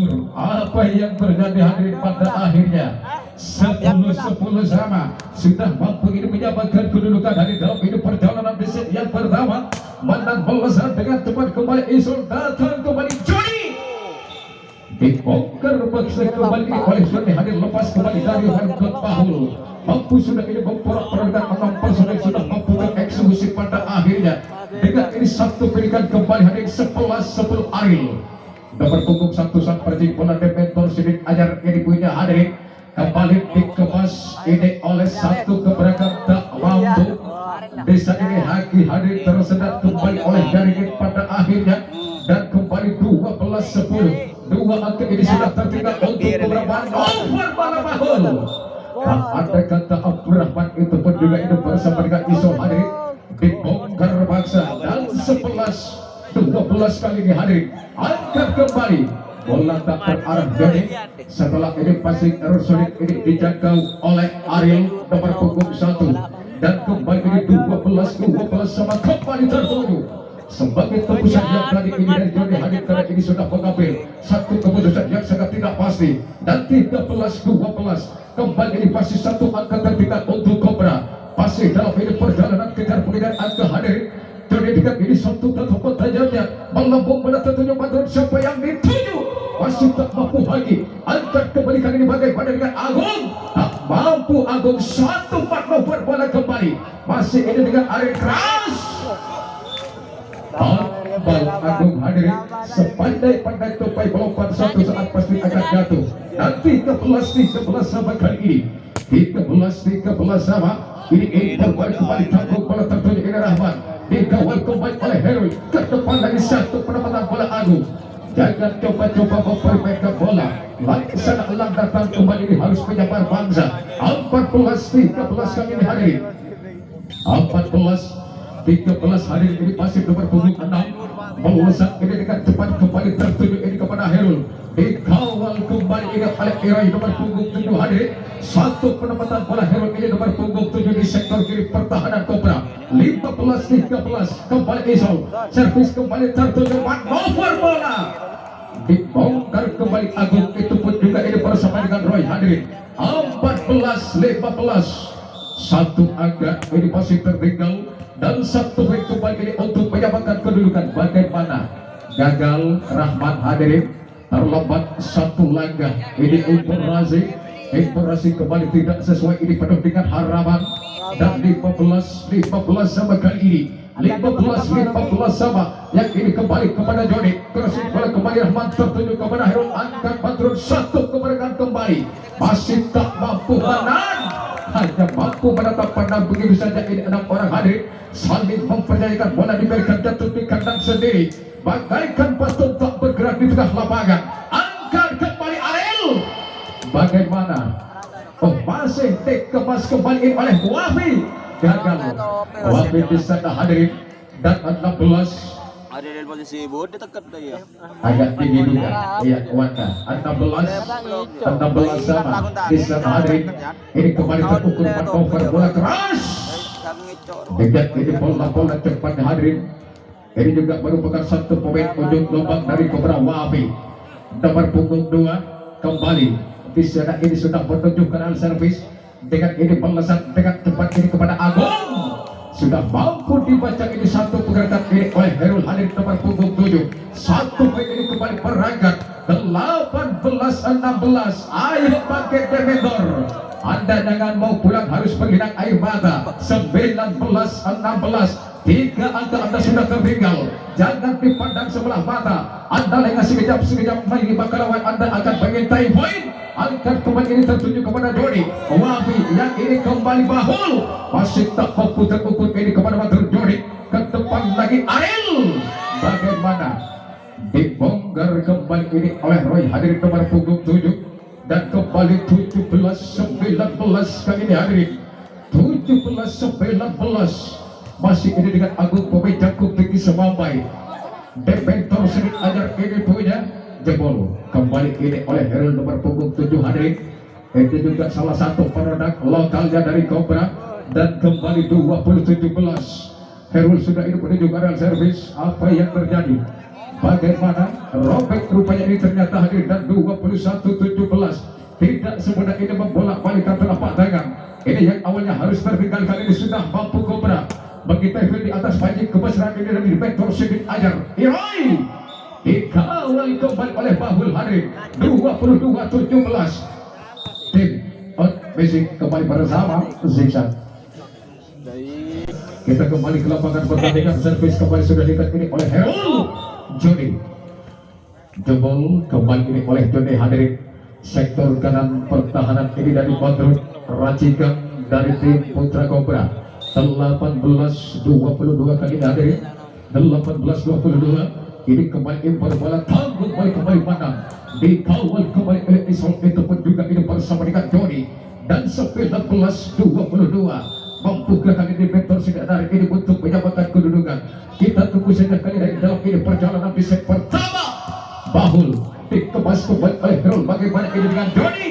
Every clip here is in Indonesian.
gugur. Apa yang terjadi hadirin pada akhirnya 10-10 sama sudah mampu ini menyamakan kedudukan dari dalam ini perjalanan di set yang pertama. Menang melesat dengan cepat kembali Isul, datang kembali Johnny, dibongkar paksa kembali oleh Johnny, hadir lepas kembali dari Harkot Bahul. Mampu sudah ini memporak-porandakan menang personel, sudah mampu bereksekusi pada akhirnya dengan ini satu berikan kembali hadir 11-10 Ariel. Nomor punggung 1 sang percing bola Dementor Sidik Ajar yang punya hadirin kembali dikemas ini oleh satu keberangkatan tak mampu. Desa ini Haki hadir tersedat kembali oleh jaringan pada akhirnya dan kembali 12-10. Dua angka ini sudah tertinggal untuk beberapa over malam mahal. Ada kata Abdurrahman itu pun juga itu bersama dengan Isul hadir dibongkar paksa dan 11-12 kali ini hadir angkat kembali bola tak terarah Johnny. Setelah ini passing error sulit ini dijangkau oleh Ariel nomor punggung 1 dan kembali ini 12 sama kembali tertuju sebagai tebusan yang kali ini dari Johnny hadir karena ini sudah mengambil satu keputusan yang sangat tidak pasti dan 13-12 kembali ini masih satu angka tertinggal untuk Cobra, masih dalam ini perjalanan kejar pengejar angka hadir. Johnny dengan ini satu tempat tajamnya melambung pada tentunya patron siapa yang dituju masih tak mampu lagi angkat kembali kali ini bagaimana dengan Agung, tak mampu Agung satu manuver bola kembali masih ini dengan Ariel keras. Bal Agung hadirin sepandai-pandai tupai melompat satu saat pasti akan jatuh. Nanti 13-13 sama kali ini 13-13 sama ini impor kembali tanggung bola tertuju ini Rahman dikawal kembali oleh Herul ke depan lagi satu penempatan bola Agung. Jangan coba-coba mempermainkan bola laksana elang datang kembali ini harus menyabar bangsa. 14-13 kali ini hadirin 14-13 hadir ini masih nomor punggung 6 melesat ini dengan cepat kembali tertuju ini kepada Herul dikawal kembali ini oleh Irai nomor punggung 7 hadir satu penempatan bola Herul ini nomor punggung 7 di sektor kiri pertahanan Cobra. 15-13 kembali Isol servis kembali tertuju manuver bola dibongkar kembali Agung itu pun juga ini bersama dengan Roy hadirin 14-15 satu angka ini masih tertinggal dan satu poin kembali ini untuk menyamakan kedudukan. Bagaimana gagal Rahmat hadirin terlambat satu langkah ini informasi kembali tidak sesuai ini penuh dengan harapan dan 15-15 sama kali ini 15-15 sama yang ini kembali kepada Johnny crossing bola kembali Rahman tertuju kepada Herul angkat patron satu kemerdekaan kembali masih tak mampu menang hanya mampu menatap pandang begitu saja ini 6 orang hadir saling mempercayakan bola diberikan jatuh di kandang sendiri bagaikan patung tak bergerak di tengah lapangan. Angkat kembali Ariel bagaimana masih dikemas kembali ini oleh Wafi gagal Wafi di sana hadirin dan 16 ada di posisi bodoh dekat dah ya. agak tinggi juga iya kuatkan 16 sama di sana hadirin ini kembali terukur manuver bola keras dekat ini bola cepat hadirin ini juga merupakan satu pemain ujung gelombang dari Cobra Wafi nomor punggung 2 kembali di sana ini sudah menunjukkan servis dengan ini melesat dengan cepat ini kepada Agung sudah mampu dibaca ini satu pergerakan ini oleh Herul hadir nomor punggung 7 satu poin ini kembali berangkat 18-16 ayo pakai Dementor Anda jangan mau pulang harus menghilang air mata 19-16 tiga angka Anda sudah tertinggal jangan dipandang sebelah mata Anda lengah sekejap lagi bakal lawan Anda akan mengintai poin. Angkat kembali ini tertuju kepada Johnny Wafi yang ini kembali Bahul masih tak mampu terukur ini kepada Matur Johnny ke depan lagi Ariel bagaimana dibongkar kembali ini oleh Roy hadir nomor punggung 7 dan kembali 17-19 kali ini hadirin 17-19 masih ini dengan Agung pemain jangkung tinggi semampai Dementor Sidik Ajar ini punya jebol kembali ini oleh Herul nomor punggung 7 hadirin itu juga salah satu produk lokalnya dari Cobra dan kembali 20-17 Herul sudah ini menuju barang servis. Apa yang terjadi? Bagaimana? Robek rupanya ini ternyata hadir dan 21-17. Tidak semudah ini membolak-balikan telapak tangan. Ini yang awalnya harus tertinggal, kali ini sudah mampu Cobra mengitahkan di atas panji kebesaran ini dari Vektor Sidin Ajar. Iroi dikawal kembali oleh Bahul hadir 22-17. Tim out basic kembali bersama Zigzag. Kita kembali ke lapangan pertandingan. Servis kembali sudah diikat ini oleh Herul Jody. Jebol kembali ini oleh Jody hadirin. Sektor kanan pertahanan ini dari Badrun racikan dari tim Putra Cobra. 18-22 kali ini hadirin. 18-22 ini kembali impor bola tanggung kembali pandang dikawal kembali oleh Isol, itu pun juga ini bersama dengan Jody. Dan 19-22 mampu kali ini Vektor Sidin Ajar ini untuk menyamakan kedudukan. Kita tunggu saja kali ini dalam ini perjalanan di set pertama. Bahul dikemas kembali oleh Herul. Bagaimana ini dengan Jody?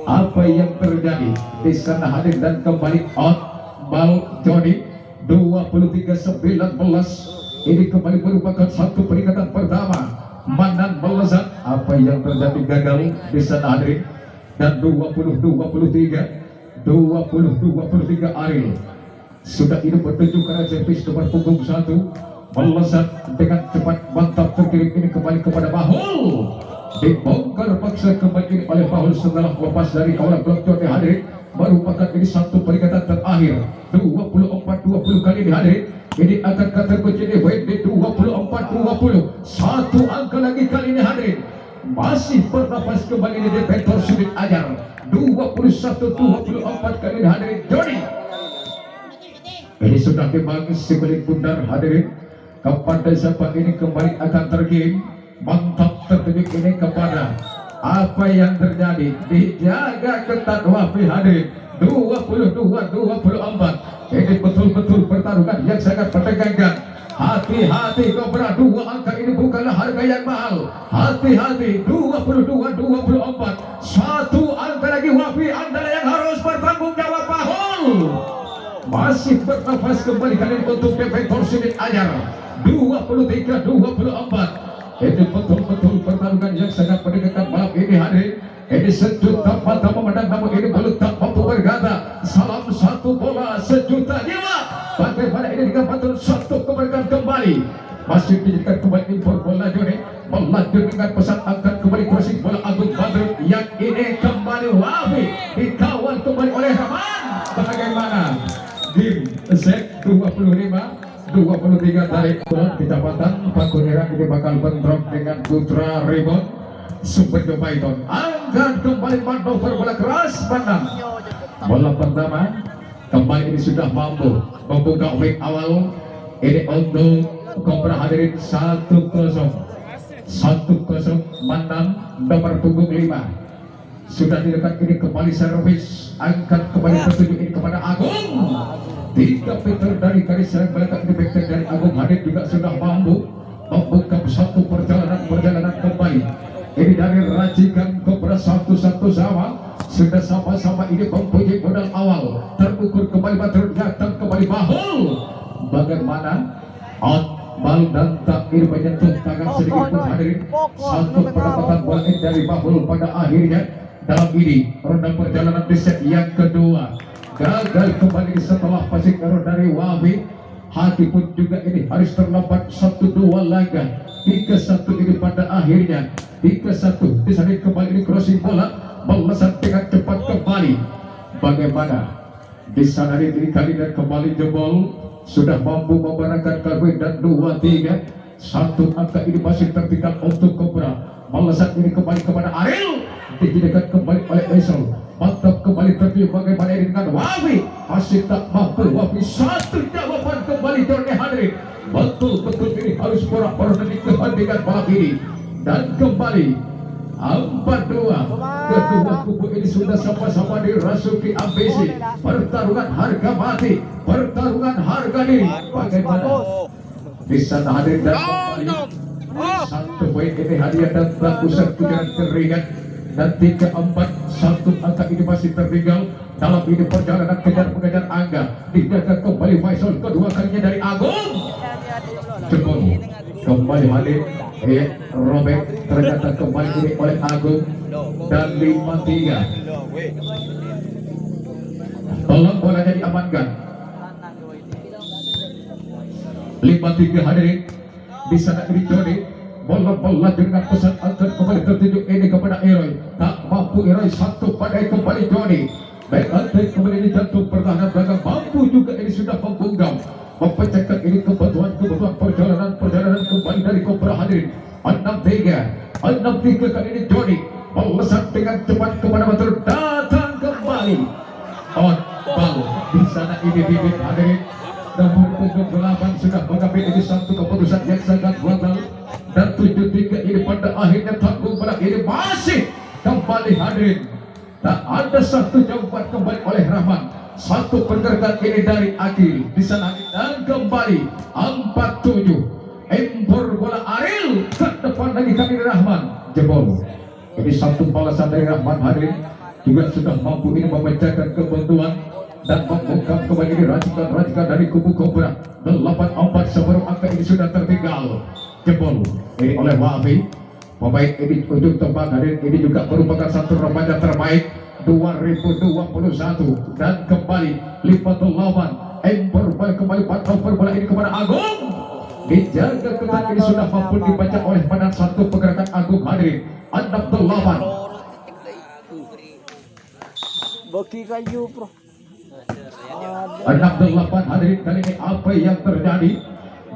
Apa yang terjadi di sana hadir dan kembali out ball Jody. 23-19 ini kembali merupakan satu peringatan pertama. Manan melezat. Apa yang terjadi gagal di sana hadir dan 20-23 Ariel sudah ini bertuju karena servis nomor punggung 1 melesat dengan cepat, mantap terkirim ini kembali kepada Bahul. Dibongkar paksa kembali ini oleh Bahul setelah lepas dari kawalan blok Jody hadir. Merupakan ini satu peringatan terakhir. 24-20 kali ini hadir. Ini akan terkunci di WD 24-20. Satu angka lagi kali ini hadir. Masih bernapas kembali ini di Vektor Sidin Ajar. 21-24 kali ini hadirin Jody. Ini sudah dibagi sebelik bundar hadirin. Kepada siapa ini kembali akan terkirim. Mantap terkirim ini kepada apa yang terjadi. Dijaga ketat Wafi hadirin. 22-24. Ini betul-betul pertarungan yang sangat menegangkan. Hati-hati Cobra, 2 angka ini bukanlah harga yang mahal. Hati-hati 22-24. Satu angka lagi Wafi Anda yang harus bertanggung jawab. Bahul masih bernafas kembali kali ini untuk Vektor Sidin Ajar. 23-24. Ini betul-betul pertarungan yang sangat menegangkan malam ini hadir. Ini sejuta mata memandang, namun ini belum tak mampu berkata. Salam satu bola sejuta jiwa. Bagaimana ini dengan Badrun satu kemerdekaan kembali. Masih dijadikan kembali impor bola Jody. Melanjut dengan pesan angkat kembali crossing bola Agung Badrun. Yang ini kembali Wafi dikawal kembali oleh Rahman. Bagaimana? Game set 25-23 tarik bola kecamatan Pakuniran ini bakal bentrok dengan Putra Ribon Super Python. Angkat kembali manuver bola keras pandang. Bola pertama kembali ini sudah mampu membuka wing awal. Ini untuk Cobra hadirin 1-0 Mandan nomor punggung 5 sudah didekat ini kembali servis. Angkat kembali tertuju ini kepada Agung. 3 meter dari garis serang belakang ini back dari Agung hadir juga sudah mampu membuka satu perjalanan kembali. Ini dari racikan Cobra satu-satu sama. Sudah sama-sama ini mempunyai modal awal. Terukur kembali Badrun, datang kembali Bahul. Bagaimana? Out bal dan tak ini menyentuh tangan sedikit pun hadirin. Satu pendapatan bola ini dari Bahul pada akhirnya dalam ini ronde perjalanan di set yang kedua. Gagal kembali setelah passing error dari Wafi. Hati pun juga ini harus terlambat 1-2 laga. 3-1 ini pada akhirnya. 3-1 disana kembali ini crossing bola melesat dengan cepat kembali. Bagaimana? Di sana ini kali dan kembali jebol. Sudah mampu membarangkan Kalwin dan 2-3. Satu angka ini masih tertinggal untuk Cobra. Melesat ini kembali kepada Ariel. Dijadikan kembali oleh Esel. Mantap kembali tertiup bagaimana ini dengan Wafi. Masih tak mampu Wafi. Satu jawaban kembali Jody hadirin. Betul-betul ini harus porak-porak dari kepentingan malam ini. Dan kembali 4-2. Kedua kubu ini sudah sama-sama dirasuki ambisi. Pertarungan harga mati. Pertarungan harga diri. Bagaimana? Bisa hadir dan kembali. Satu poin ini hadiah dan rakusan kujaran keringat dan 3-4-1 angka ini masih tertinggal dalam ini perjalanan kejar-mengejar angka. Dijaga kembali Faisal kedua kalinya dari Agung. Jebol kembali hadir robek ternyata kembali ini oleh Agung dan 5-3. Tolong bolanya diamankan. 5-3 hadirin di sana ini Jody bola dengan pesan antar kembali tertuju ini kepada Eroy, tak mampu Eroy satu pada kembali Jody. Baik antar kembali ini jantung pertahanan belakang mampu juga ini sudah membungkam memecahkan ini kebutuhan perjalanan kembali dari Kobra hadirin. 6-3 kali ini Jody melesat dengan cepat kepada Batur datang kembali on ball di sana ini Bibit hadirin. Nomor punggung 8 sudah mengambil ini satu keputusan yang sangat fatal dan 7-3 ini pada akhirnya tanggung pada ini masih kembali hadirin. Tak ada satu jawaban kembali oleh Rahman, satu pergerakan ini dari Akil di sana dan kembali 4-7 impor bola Aril ke depan lagi kali Rahman jebol. Ini satu balasan dari Rahman hadirin juga sudah mampu ini memecahkan kebutuhan dan membungkam kembali ini racikan dari kubu Kobra. 8-4 sebelum angka ini sudah tertinggal jebol ini oleh Wafi. Pemain ini ujung tombak hadirin ini juga merupakan satu remaja terbaik 2021 dan kembali lipat lawan empor bola kembali over bola ini kepada Agung. Dijaga ketat ini sudah mampu dibaca oleh badan satu pergerakan Agung hadirin 6-8. Bagi kayu bro. 6-8 hadirin kali ini apa yang terjadi?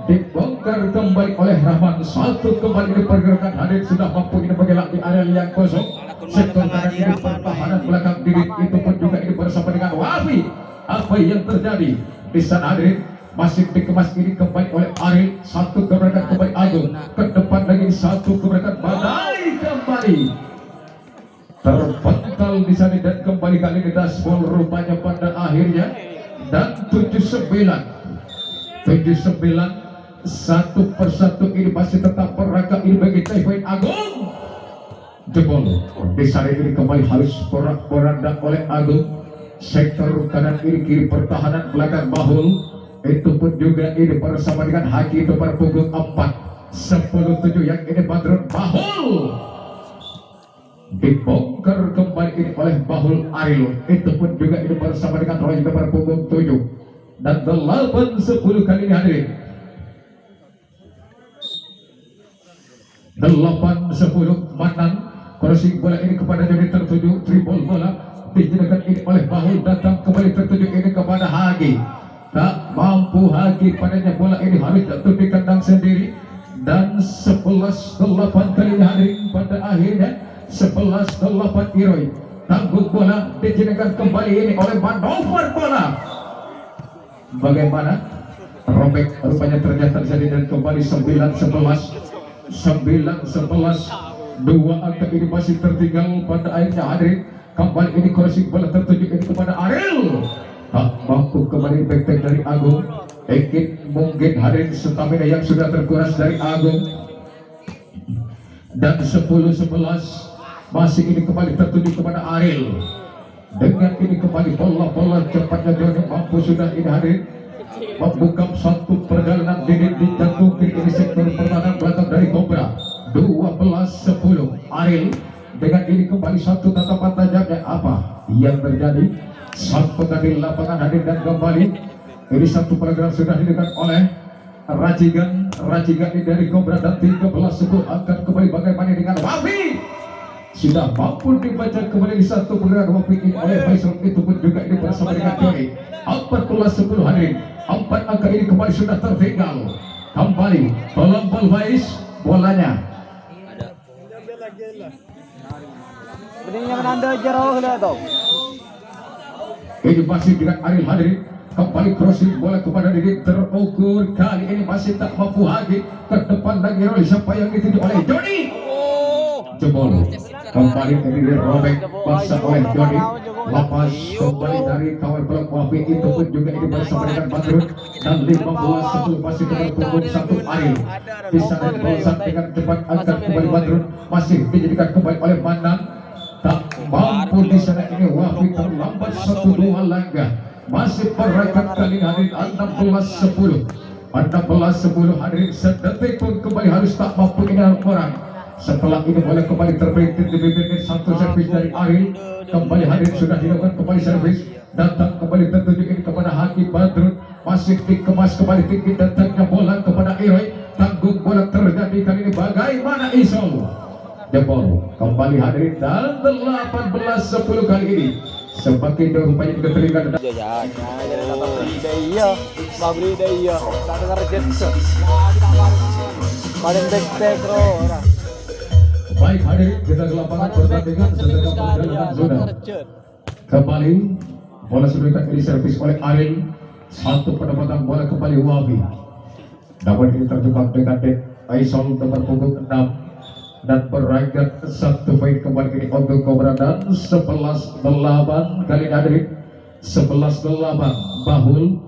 Dibongkar kembali oleh Rahman, satu kembali di pergerakan hadirin sudah mampu ini bergerak di area yang kosong. Sektor kanan ini pertahanan belakang diri itu pun juga ini bersama dengan Wafi. Apa yang terjadi di sana hadirin? Masih dikemas ini kembali oleh Aril, satu keberatan kembali Agung ke depan lagi satu keberatan Badai kembali terpental di sana dan kembali kali ini Daspol rupanya pada akhirnya dan 7-9 satu persatu ini masih tetap perangkap ini bagi Typhoid Agung jebol. Di sana ini kembali harus porak-poranda oleh Agung. Sektor kanan kiri pertahanan belakang Bahul itu pun juga ini bersama dengan Haki itu pada punggung 4 10-7 yang ini Badrun Bahul dibongkar kembali ini oleh Bahul Aril itu pun juga ini bersama dengan Roy pada punggung 7 dan 8-10 kali ini hadirin 8-10 Manang crossing bola ini kepada Jody tertuju triple bola dijelaskan ini oleh Bahul datang kembali tertuju ini kepada Hagi. Tak mampu Hagi padanya bola ini harus jatuh di kandang sendiri dan 11-8 kali hadirin pada akhirnya 11-8 Iroi tanggung bola dijelaskan kembali ini oleh manuver bola bagaimana robek rupanya ternyata terjadi dan kembali 9-11 dua angka ini masih tertinggal pada akhirnya hadirin kembali ini crossing bola tertuju ini kepada Aril tak mampu kembali back dari Agung. Mungkin hadirin stamina yang sudah terkuras dari Agung dan 10-11 masih ini kembali tertuju kepada Aril dengan ini kembali bola cepatnya Jody mampu sudah ini hadirin membuka satu perjalanan di jantung kiri ini sektor pertahanan belakang dari Kobra 12-10 Aril dengan ini kembali satu tatapan tajamnya apa yang terjadi sampai di lapangan hadir dan kembali ini satu program sudah dilakukan oleh Racigan ini dari Kobra dan 13-10 akan kembali bagaimana dengan Wafi sudah mampu dibaca kembali di satu program Wafi ini oleh Faisal itu pun juga ini bersama dengan Jody 14-10 hadirin 4 angka ini kembali sudah tertinggal kembali tolong bal Faiz bolanya Beningnya menanda jauh lah tau. Ini masih dengan Aril hadirin kembali crossing bola kepada diri terukur kali ini masih tak mampu lagi ke depan lagi oleh siapa yang dituju oleh Jody jebol kembali ini robek pasang oleh Jody lepas kembali dari kawan pelak Wafi itu pun juga ini bersama dengan Badrun dan 15-10 masih terpunggung satu Aril di sana berusaha dengan cepat angkat kembali Badrun masih dijadikan kembali oleh Manang tak mampu di sana ini. Wafi terlambat 1-2 langkah. Masih peraikan kali hadirin 16-10. 16-10 hadirin, sedetik pun kembali harus tak mampu ini orang. Setelah ini boleh kembali terberitik di bibir satu servis dari Ariel. Kembali hadirin sudah dilakukan kembali servis. Datang kembali tertuju ini kepada Hakim Badrun. Masih dikemas kembali tinggi, datangnya bola kepada Iroy. Tanggung bola terjadi kali ini, bagaimana Isol jebol kembali hadirin dan 18-10 kali ini. Semakin rupanya juga terlihat ada Jajan. Nah, jadi kata beli deh iya. Tak dengar jet. Paling back bro. baik hadirin kita ke lapangan pertandingan sedang perjalanan zona. Kembali bola sudah di servis oleh Ariel. Satu pendapatan bola kembali Wafi. Dapat ini terjebak dengan Aisol nomor punggung 6 dan berangkat satu poin kembali ini untuk Cobra dan 11-8 kali ini hadirin 11-8 Bahul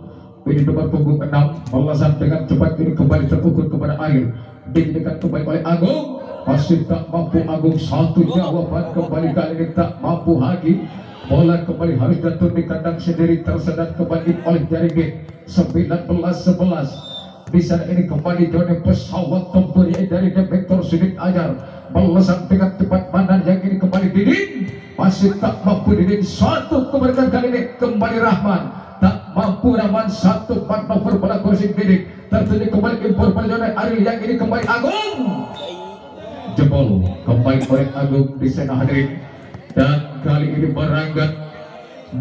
ini nomor punggung 6 balasan dengan cepat ini kembali terukur kepada Ariel. Diberikan kembali oleh Agung, masih tak mampu Agung, satu jawaban kembali kali ini tak mampu lagi. Bola kembali harus jatuh di kandang sendiri, tersedot kembali oleh Jaringin. 19-11 di sana ini kembali Joni pesawat tempur dari Vektor Sudin Ajar. Balasan dengan cepat Manan yang ini kembali Didin, masih tak mampu Didin. Satu keberkan kali ini kembali Rahman, tak mampu Rahman. Satu manuver bola kursi Didin tertuju kembali impor pada Joni Ariel yang ini kembali Agung. Jebol kembali oleh Agung di sana hadirin. Dan kali ini berangkat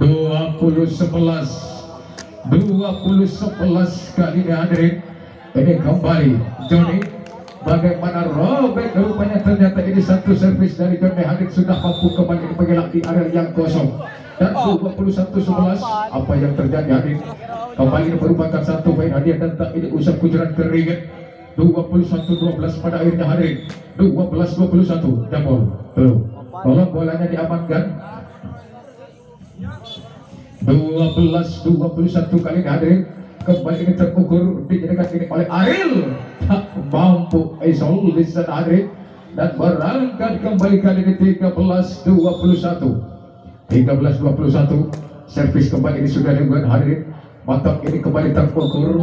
20-11 kali ini hadirin. Ini kembali Joni, bagaimana robek rupanya ternyata ini satu servis dari Joni hadir sudah mampu kembali menggelak di area yang kosong. Dan 21-11 apa yang terjadi hadirin, kembali ini merupakan satu poin hadiah dan tak ini usap kucuran keringat. 21-12 pada akhirnya hadirin. 12-21 jambol belum. Tolong bolanya diamankan. 12-21 kali ini hadirin. Kembali ini terukur dijadikan ini oleh Ariel. Tak mampu Aisol di sana hadirin. Dan berangkat kembali kali ini 13-21. Servis kembali ini sudah dibuat hadirin. Mantap ini kembali terukur.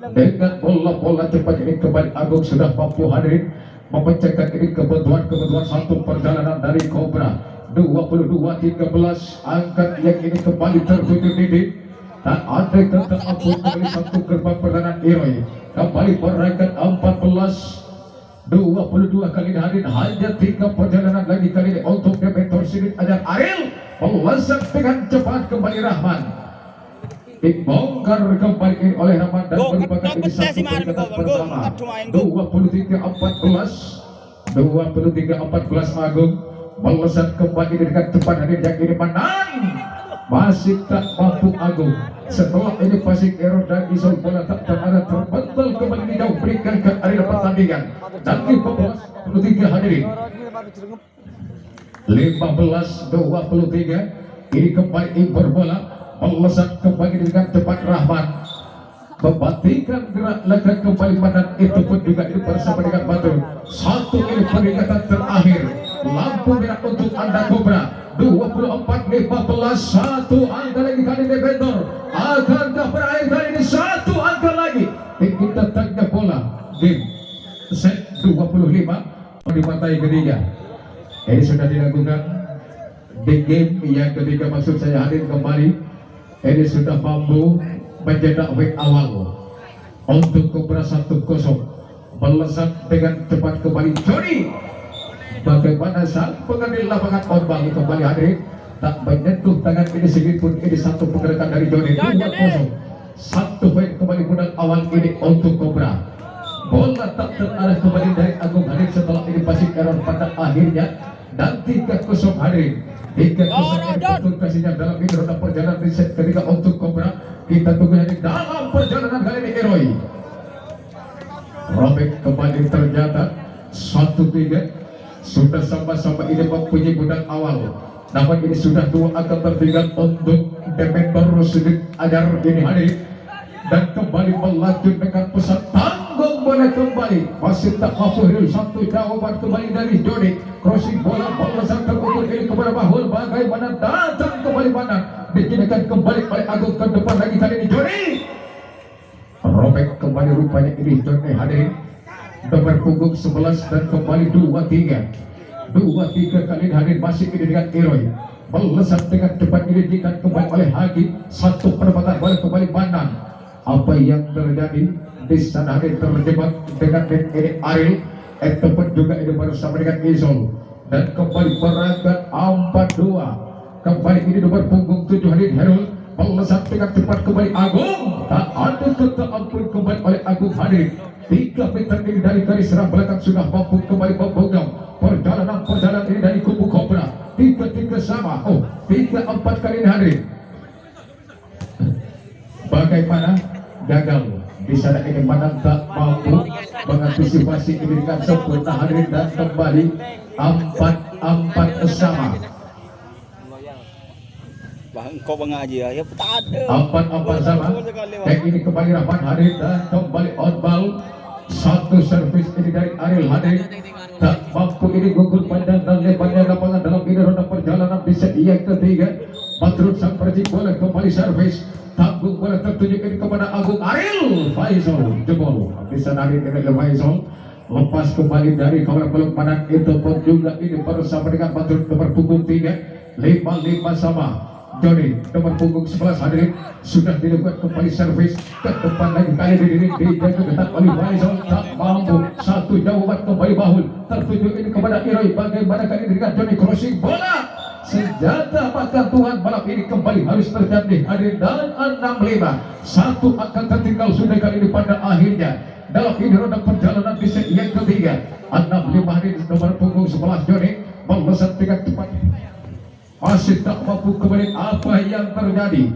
Dengan bola-bola cepat ini kembali Agung sudah mampu hadirin memecahkan ini kebutuhan satu perjalanan dari Cobra. 22-13 angkat yang ini kembali tertuju Didin dan ada tetap mampu kembali satu gerbang pertahanan Iroy. Kembali berangkat 14-22 kali ini hadirin. Hanya 3 perjalanan lagi kali ini untuk Vektor Sudin Ajar. Ariel melesat dengan cepat kembali Rahman. Dibongkar kembali oleh Rahman dan merupakan ini satu peringatan pertama. 23-14 Agung melesat kembali dengan cepat hadir yang ini Manan. Masih tak mampu Agung. Setelah ini passing error dan Isol bola tak ada terbental kembali di jauh berikan ke area pertandingan. Dan 15-23 hadirin. 15-23 ini kembali impor bola. Melesat kembali dengan cepat Rahman, membatikan gerak lekat kembali Manan. Itu pun juga ini bersama dengan Batu. Satu ini peringatan terakhir, lampu merah untuk Anda Cobra. 24-15 satu angka lagi kali ini Vendor. Akankah berakhir kali ini satu angka lagi? Tinggi datangnya bola. Game set 25 di partai ketiga. Ini sudah dilakukan di game yang ketiga, maksud saya hadir kembali. Ini sudah mampu mencetak wing awal untuk Cobra 1-0. Melesat dengan cepat kembali Joni. Bagaimana sang pengambil lapangan ombak kembali hadir, tak menyentuh tangan ini sedikit pun. Ini satu pergerakan dari Joni. 2-0. Satu poin kembali modal awal ini untuk Cobra. Bola tak terarah kembali dari Agung hadir setelah ini passing error pada akhirnya. Dan 3-0 hadir. 3-0 untuk kasihnya dalam ini roda perjalanan di set ketiga untuk Cobra. Kita tunggu ini dalam perjalanan kali ini Eroy. Robek kembali ternyata 1-3. Sudah sama-sama ini mempunyai gudang awal. Namun ini sudah 2 angka tertinggal untuk Vektor Sudin Ajar ini hadir. Dan kembali melaju dengan pesat tanggung bola kembali, masih tak mampu Herul. Satu jawaban kembali dari Joni. Crossing bola sang terukur ini kepada Bahul. Bagaimana datang kembali Bandang, dikinikan kembali oleh Agung ke depan lagi kali ini Joni. Robek kembali rupanya ini Joni hadirin. Nomor punggung 11 dan kembali 2-3 kali ini hadirin, masih ini dengan Eroy. Melesat dengan cepat ini dikan kembali oleh Hagi. Satu perempatan bola kembali Bandang. Apa yang terjadi di sana ini terjebak dengan ini Ariel. Ataupun juga ini bersama dengan Izol. Dan kembali perangkat 4-2. Kembali ini nomor punggung 7 hadirin Herul. Melesat dengan cepat kembali Agung. Tak ada kata ampun kembali oleh Agung hadirin. 3 meter ini dari garis serang belakang sudah mampu kembali mempegang perjalanan ini dari kubu Cobra. 3-3 sama. 3-4 kali ini hadirin. Bagaimana gagal di sana ini Bandang tak mampu mengantisipasi ini dengan sempurna hadirin, dan kembali 4-4 sama. Bang, kau mengaji ya, tak ada. 4-4 sama. Dan ini kembali Rahman hadirin, dan kembali on ball. Satu servis ini dari Ariel hadirin. Tak mampu ini gugur Bandang dan lebarnya lapangan dalam ini ronde perjalanan di set yang ketiga. Matrun sang percik bola kembali servis. Tanggung bola tertuju ini kepada Agung Ariel. Faisal jebol. Bisa narik ini ke Faisal. Lepas kembali dari kawalan peluk Bandang. Itu pun juga ini bersama dengan Matrun nomor punggung 3. 5-5 sama. Joni nomor punggung 11 hadirin sudah dilakukan kembali servis ke depan lagi kali ini dijaga ketat oleh Faisal. Tak mampu. Satu jawaban kembali Bahul tertuju ini kepada Iroi. Bagaimana kali ini dengan Joni crossing bola. Senjata makan Tuhan malam ini kembali harus terjadi hadirin, dan 6-5. Satu akan tertinggal sudah kali ini pada akhirnya dalam ini ronde perjalanan di set yang ketiga. 6-5 hadirin nomor punggung 11 Joni melesat dengan cepat. Masih tak mampu kembali apa yang terjadi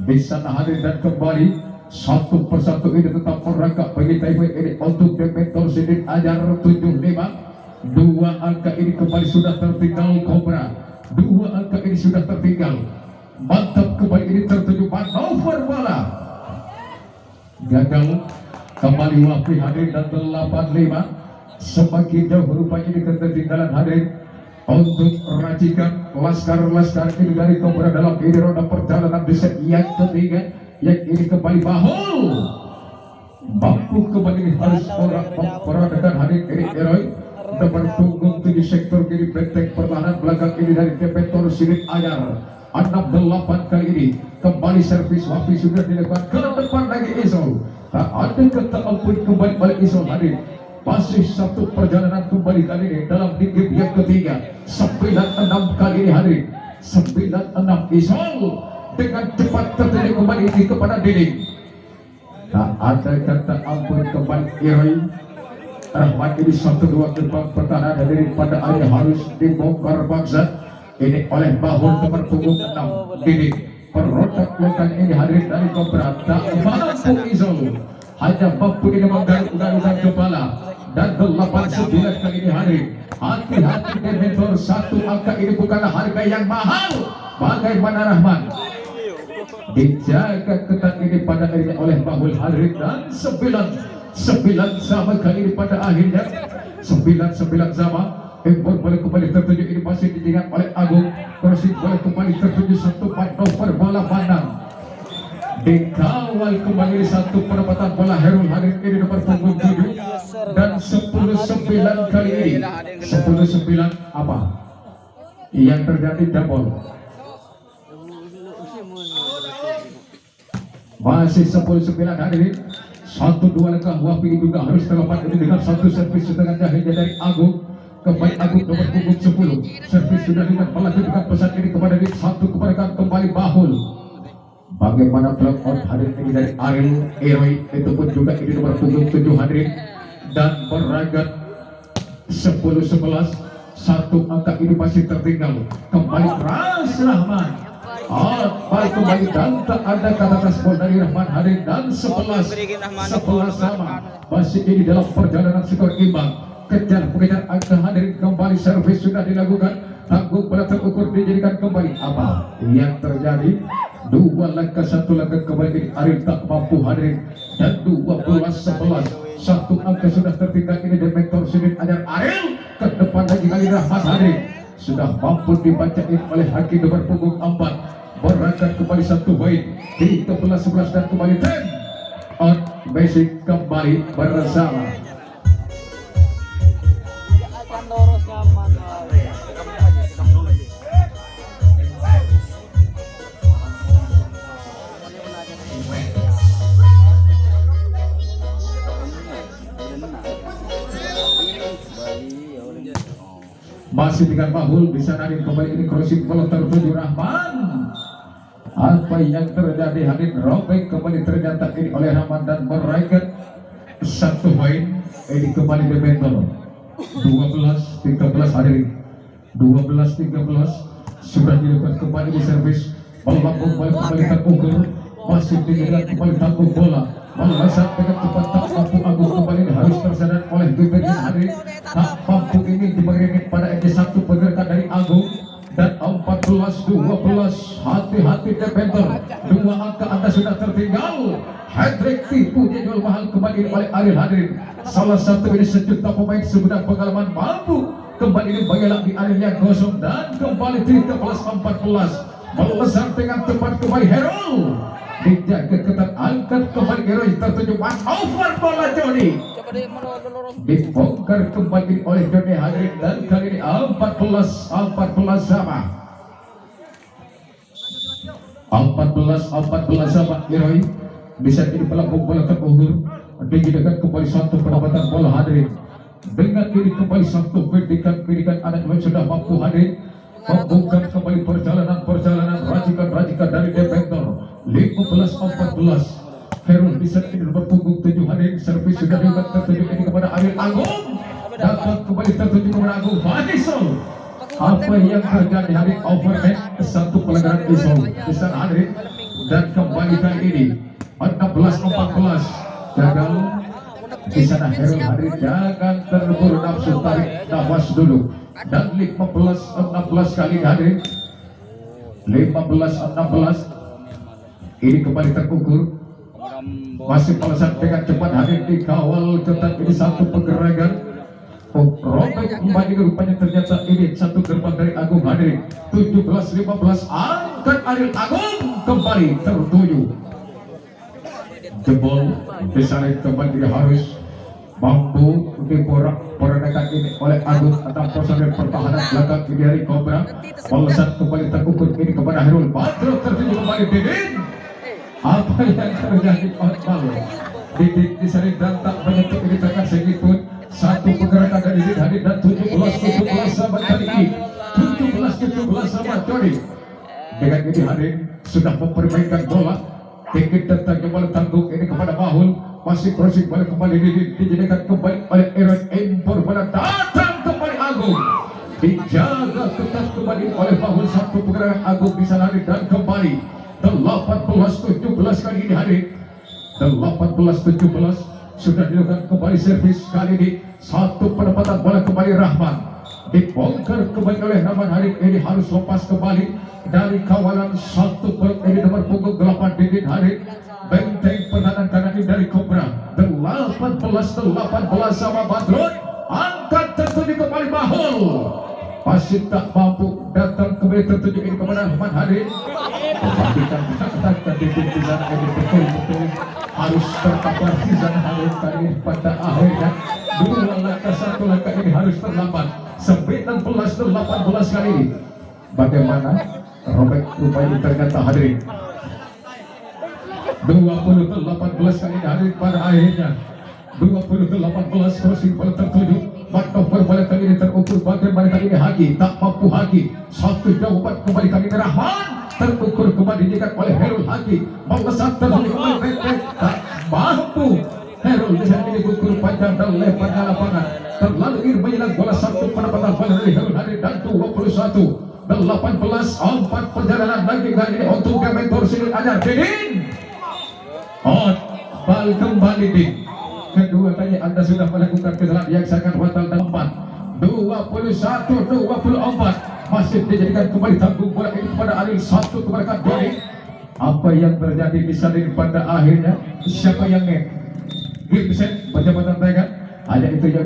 di sana hadirin, dan kembali satu persatu ini tetap merangkak bagi Taipei ini untuk Demetor Sidin Ajar 75. 2 angka ini kembali sudah tertinggal Cobra. 2 angka ini sudah tertinggal. Mantap kembali ini tertuju manuver bola. Gagal kembali Wafi hadirin, dan 8-5. Semakin jauh rupanya ini ketertinggalan hadirin untuk racikan laskar ini dari Cobra dalam ini ronde perjalanan di set yang ketiga. Yang ini kembali Bahul mampu kembali harus memperadakan hadirin ini Eroy. Nomor punggung 7 sektor kiri benteng pertahanan belakang ini dari Demetor Sidin Ajar. 6-8 kali ini kembali servis Wafi sudah dilakukan ke depan lagi Izol. Tak ada kata ampun kembali balik Izol hadir. Masih satu perjalanan kembali kali ini dalam game yang ketiga. 9-6 kali ini hadir. 9-6 Izol dengan cepat tertuju kembali ini kepada dinding. Tak ada kata ampun kembali Iroi. Rahmat ini 1-2 gerbang pertahanan daripada Ari harus dibongkar bangsa ini oleh Bahul nomor punggung 6 Didi. Perotak lokan ini hadir dari Cobra. Tak mampu Izol, hanya mampu ini menggaruk-garukkan kepala. Dan 8-9 kali ini hadir. Hati-hati Demetor, satu angka ini bukanlah harga yang mahal. Bagaimana Rahman dijaga ketat ini pada akhirnya oleh Bahul hadir, dan 9 sama kali ini pada akhirnya 9 sama. Impor boleh kembali tertuju ini masih diingat oleh Agung. Crossing boleh kembali tertuju satu manuver bola Bandang. Dikawal kembali satu penempatan bola Herul hadir ini nomor punggung 7, dan 10-9 kali ini 10-9 apa yang terjadi double. Masih 10-9 hadirin. 1-2 langkah Wafi juga harus terlepas ini dengan satu servis setengah jahilnya dari Agung. Kembali Agung nomor punggung 10. Servis sudah dengan melanjutkan pesan ini kepada di satu kepada kembali Bahul. Bagaimana block out hadirin ini dari Ariel Eroi, itu pun juga ini nomor punggung 7 hadirin, dan beragat 10-11. Satu angka ini masih tertinggal. Kembali Ras Rahman. Baik kembali, dan tak ada kata respon dari Rahman hadir, dan 11 sama. Masih ini dalam perjalanan skor imbang. Kejar-kejar angka hadirin, kembali servis sudah dilakukan. Tanggung bola terukur dijadikan kembali. Apa yang terjadi? 2 langkah 1 langkah kembali Ariel tak mampu hadirin, dan 12-11. satu angka sudah tertinggal ini Dementor Sidin Anyar Ariel ke depan lagi kali Rahmat Hadir sudah mampu dibacain oleh Hakim nomor punggung 4 berangkat kembali satu poin 13-11 dan kembali 10 on basic kembali bersama Akan doros nyaman. masih dengan Mahul bisa narik kembali ini crossing bola tertuju Rahman. Apa yang terjadi Hadir robek kembali ternyata ini oleh Rahman dan meraihkan satu poin. Ini kembali Dementor 12-13 Hadir 12-13 sudah dilakukan kembali di servis bola kembali terukur masih dengan kembali tanggung bola melesat dengan cepat tak mampu Agung kembali harus tersadar oleh BPJ Hadir tak mampu ini diberikan pada EJ1 pergerakan dari Agung dan 14-12 hati-hati Dementor 2 angka Anda sudah tertinggal. Hat-trick tipu dia jual mahal kembali oleh Ariel Hadir salah satu ini sejuta pemain sebenarnya pengalaman mampu kembali ini bagi lagi Ariel yang kosong dan kembali 13-14 melesat dengan cepat kembali Herol dijaga ketat angkat kembali Hero tertuju one over bola Joni dibongkar kembali oleh Joni Hadir dan kali ini 14 sama 14 sama Hero bisa jadi pelambung bola terukur dijaga kembali satu pendapatan bola Hadir dengan ini kembali satu pendidikan anak sudah mampu Hadir membuka kembali perjalanan racikan dari Dementor 15-14 Herul bisa ini nomor punggung 7 Hadir servis sudah dibuat tertuju ini kepada Ariel Agung dapat kembali tertuju kepada Agung Faisal. Apa yang terjadi Hadir overhead satu pelanggaran Isol bisa Hadir dan kembali kali ini 16-14 gagal di sana Herul Hadir jangan terburu nafsu tarik nafas dulu dan 15-16 kali Hadir 15-16 ini kembali terukur masih melesat dengan cepat Hadir dikawal ketat ini satu pergerakan robek kembali rupanya ternyata ini satu gerbang dari Agung Hadir 17-15 angkat Ariel Agung kembali tertuju jebol disaring kembali harus mampu diporak-porandakan ini oleh Agung atau personel pertahanan belakang ini dari Cobra melesat kembali terukur ini kepada Herul Badro tertuju kembali Didin. Apa yang terjadi Otmal Didin disaring dan tak menyentuh ini tekan sedikitpun satu pergerakan dari Didin Hadir dan 17-17 sama kali ini 17-17 sama Jody dengan ini Hadir sudah mempermainkan bola tinggi tentang bola tanggung ini kepada Mahul masih crossing bola kembali dijadikan kembali oleh Aaron Impor bola datang kembali Agung dijaga ketat kembali oleh Mahul satu pergerakan Agung bisa lari dan kembali 18-17 kali ini Hadir 18-17 sudah dilakukan kembali servis kali ini satu penempatan bola kembali Rahman dibongkar kembali oleh Rahman Hadir ini harus lepas kembali dari kawalan satu ini nomor punggung 8 Didin Hadir benteng pertahanan kanan ini dari Cobra 18-18 sama Badrun angkat tertuju kembali Mahul masih tak mampu datang kembali tertuju ini kepada Rahman Hadir perhatikan kata Didin di sana ini betul-betul harus terkapar di sana Hadir kali pada akhirnya dua langkah satu langkah ini harus terlambat 19-18 kali ini bagaimana robek rupanya ternyata Hadir 20-18 kali ini Hadir pada akhirnya 20-18 crossing bola tertuju manuver bola kali ini terukur bagaimana kali ini Hagi tak mampu Hagi satu jawaban kembali kali ini Rahman terukur kembali diikat oleh Herul Hagi melesat tertuju kembali benteng tak mampu Herul bisa ini gugur panjang dan lebarnya lapangan terlalu ingin menyelang bola satu penempatan bola dari Herul Hadir dan 18-4 perjalanan lagi kali ini untuk Dementor Sidin Anyar Didin bal kembali Din kedua tadi Anda sudah melakukan kesalahan yang sangat fatal dan 21-24 masih dijadikan kembali tanggung bola ini kepada Ariel satu kepada Doni apa yang terjadi di sana pada akhirnya siapa yang net Vincent berjabatan tangan hanya itu yang